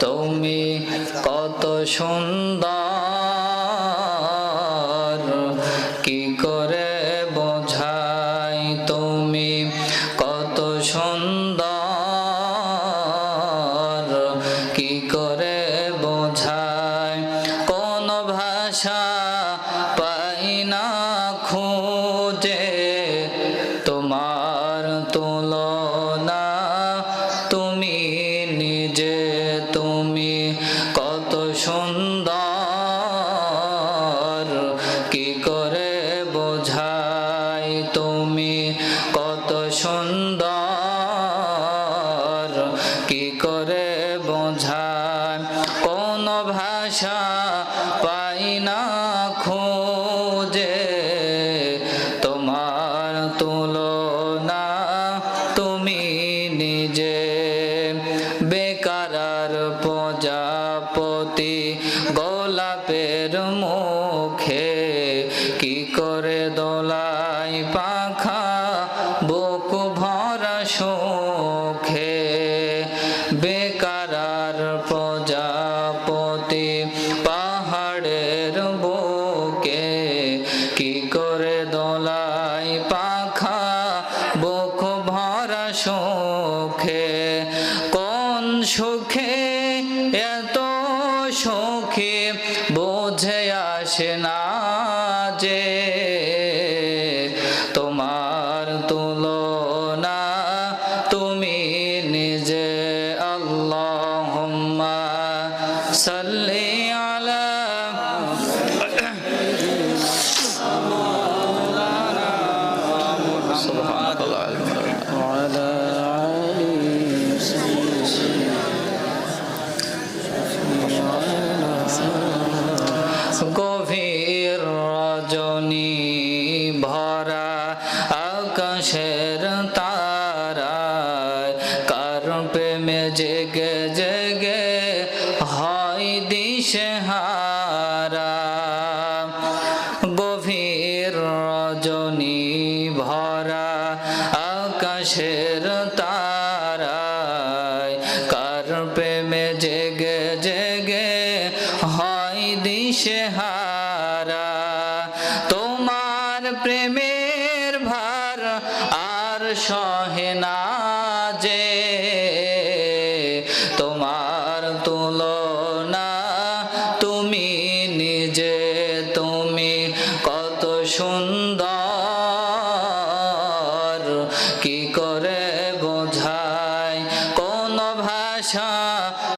তুমি কত সুন্দর কি করে বোঝাই তুমি কত সুন্দর কি করে বোঝাই কোন ভাষা পাই না খুঁজে তোমার তুলনা তুমি নিজে তুমি কত সুন্দর কি করে বোঝাই তুমি কত সুন্দর কি করে বোঝাই কোন ভাষা পাই না খুঁজে তোমার তুলনা তুমি নিজে বেকারার প্রজাপতি গোলাপের মুখে কি করে দোলাই পাখা বুক ভরা সুখে বেকারার প্রজাপতি পাহাড়ের বুকে কি করে দোলাই পাখা বুক ভরা সুখে কোন সুখে এত সুখে বুঝে আসে না যে তোমার তুলনা তুমি নিজে আল্লাহুম্মা সাল্লি আলা গভীর রজনী ভরা আকাশের তারায় কার প্রেমে জেগে জেগে হয় দিশেহারা গভীর রজনী ভরা আকাশের তারায় কার প্রেমে জেগে